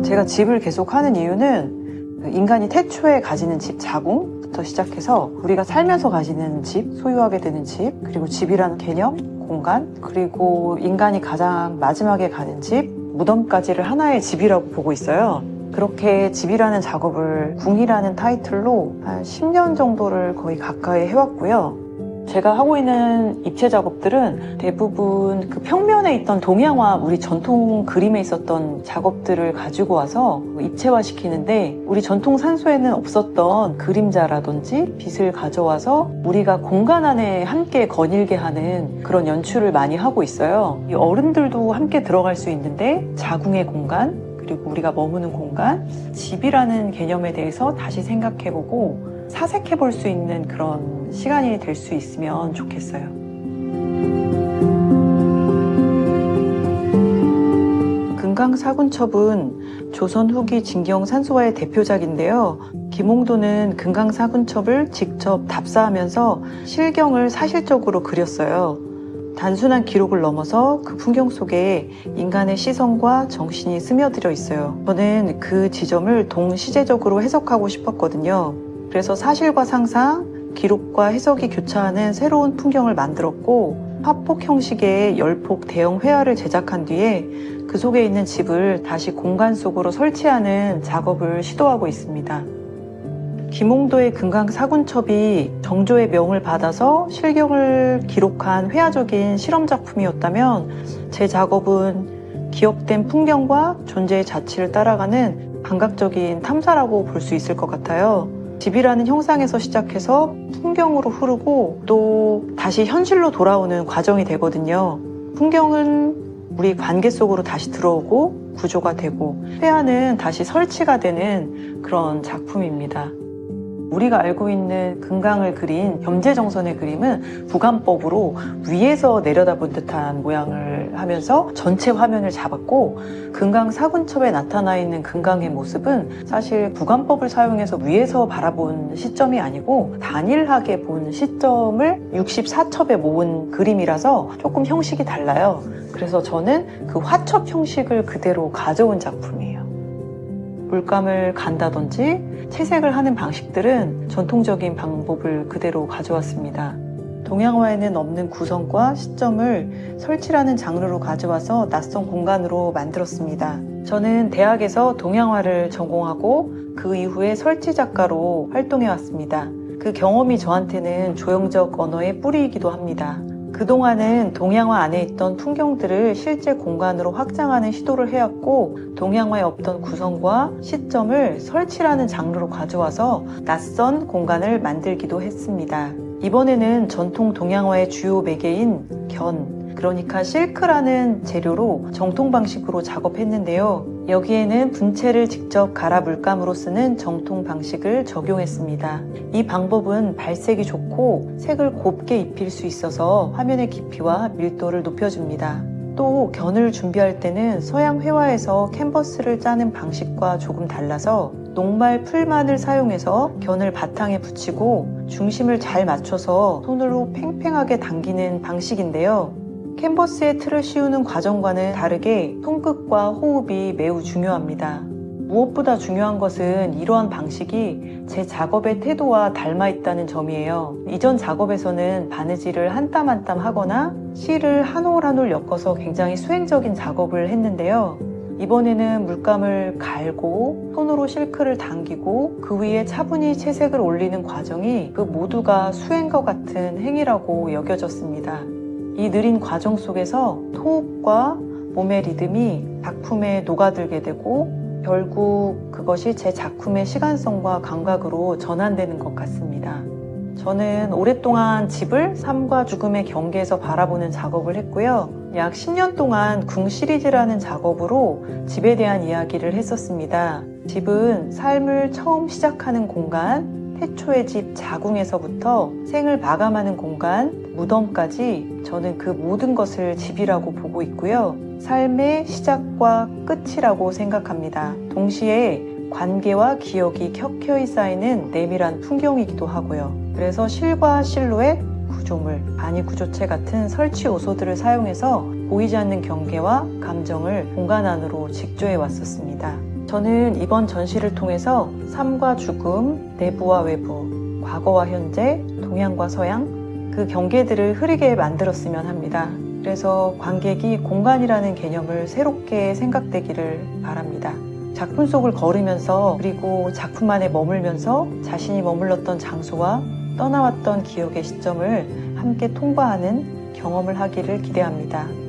제가 집을 계속 하는 이유는 인간이 태초에 가지는 집 자궁부터 시작해서 우리가 살면서 가지는 집, 소유하게 되는 집, 그리고 집이라는 개념, 공간, 그리고 인간이 가장 마지막에 가는 집, 무덤까지를 하나의 집이라고 보고 있어요. 그렇게 집이라는 작업을 궁이라는 타이틀로 한 10년 정도를 거의 가까이 해왔고요. 제가 하고 있는 입체 작업들은 대부분 그 평면에 있던 동양화, 우리 전통 그림에 있었던 작업들을 가지고 와서 입체화 시키는데, 우리 전통 산소에는 없었던 그림자라든지 빛을 가져와서 우리가 공간 안에 함께 거닐게 하는 그런 연출을 많이 하고 있어요. 이 어른들도 함께 들어갈 수 있는데 자궁의 공간, 그리고 우리가 머무는 공간, 집이라는 개념에 대해서 다시 생각해보고 사색해볼 수 있는 그런 시간이 될 수 있으면 좋겠어요. 금강사군첩은 조선 후기 진경산소화의 대표작인데요. 김홍도는 금강사군첩을 직접 답사하면서 실경을 사실적으로 그렸어요. 단순한 기록을 넘어서 그 풍경 속에 인간의 시선과 정신이 스며들어 있어요. 저는 그 지점을 동시대적으로 해석하고 싶었거든요. 그래서 사실과 상상, 기록과 해석이 교차하는 새로운 풍경을 만들었고, 화폭 형식의 열폭 대형 회화를 제작한 뒤에 그 속에 있는 집을 다시 공간 속으로 설치하는 작업을 시도하고 있습니다. 김홍도의 금강사군첩이 정조의 명을 받아서 실경을 기록한 회화적인 실험작품이었다면, 제 작업은 기억된 풍경과 존재의 자취를 따라가는 감각적인 탐사라고 볼 수 있을 것 같아요. 집이라는 형상에서 시작해서 풍경으로 흐르고 또 다시 현실로 돌아오는 과정이 되거든요. 풍경은 우리 관계 속으로 다시 들어오고 구조가 되고, 회화는 다시 설치가 되는 그런 작품입니다. 우리가 알고 있는 금강을 그린 겸재정선의 그림은 부감법으로 위에서 내려다본 듯한 모양을 하면서 전체 화면을 잡았고, 금강사군첩에 나타나 있는 금강의 모습은 사실 부감법을 사용해서 위에서 바라본 시점이 아니고 단일하게 본 시점을 64첩에 모은 그림이라서 조금 형식이 달라요. 그래서 저는 그 화첩 형식을 그대로 가져온 작품이에요. 물감을 간다든지 채색을 하는 방식들은 전통적인 방법을 그대로 가져왔습니다. 동양화에는 없는 구성과 시점을 설치라는 장르로 가져와서 낯선 공간으로 만들었습니다. 저는 대학에서 동양화를 전공하고 그 이후에 설치 작가로 활동해왔습니다. 그 경험이 저한테는 조형적 언어의 뿌리이기도 합니다. 그동안은 동양화 안에 있던 풍경들을 실제 공간으로 확장하는 시도를 해왔고, 동양화에 없던 구성과 시점을 설치라는 장르로 가져와서 낯선 공간을 만들기도 했습니다. 이번에는 전통 동양화의 주요 매개인 그러니까 실크라는 재료로 정통 방식으로 작업했는데요. 여기에는 분체를 직접 갈아 물감으로 쓰는 정통 방식을 적용했습니다. 이 방법은 발색이 좋고 색을 곱게 입힐 수 있어서 화면의 깊이와 밀도를 높여줍니다. 또 견을 준비할 때는 서양 회화에서 캔버스를 짜는 방식과 조금 달라서 녹말 풀만을 사용해서 견을 바탕에 붙이고 중심을 잘 맞춰서 손으로 팽팽하게 당기는 방식인데요. 캔버스의 틀을 씌우는 과정과는 다르게 손끝과 호흡이 매우 중요합니다. 무엇보다 중요한 것은 이러한 방식이 제 작업의 태도와 닮아 있다는 점이에요. 이전 작업에서는 바느질을 한 땀 한 땀 하거나 실을 한 올 한 올 엮어서 굉장히 수행적인 작업을 했는데요. 이번에는 물감을 갈고 손으로 실크를 당기고 그 위에 차분히 채색을 올리는 과정이 그 모두가 수행과 같은 행위라고 여겨졌습니다. 이 느린 과정 속에서 호흡과 몸의 리듬이 작품에 녹아들게 되고 결국 그것이 제 작품의 시간성과 감각으로 전환되는 것 같습니다. 저는 오랫동안 집을 삶과 죽음의 경계에서 바라보는 작업을 했고요. 약 10년 동안 궁 시리즈라는 작업으로 집에 대한 이야기를 했었습니다. 집은 삶을 처음 시작하는 공간, 태초의 집 자궁에서부터 생을 마감하는 공간, 무덤까지 저는 그 모든 것을 집이라고 보고 있고요. 삶의 시작과 끝이라고 생각합니다. 동시에 관계와 기억이 켜켜이 쌓이는 내밀한 풍경이기도 하고요. 그래서 실과 실루엣, 구조물, 아니 구조체 같은 설치 요소들을 사용해서 보이지 않는 경계와 감정을 공간 안으로 직조해 왔었습니다. 저는 이번 전시를 통해서 삶과 죽음, 내부와 외부, 과거와 현재, 동양과 서양, 그 경계들을 흐리게 만들었으면 합니다. 그래서 관객이 공간이라는 개념을 새롭게 생각되기를 바랍니다. 작품 속을 걸으면서 그리고 작품 안에 머물면서 자신이 머물렀던 장소와 떠나왔던 기억의 시점을 함께 통과하는 경험을 하기를 기대합니다.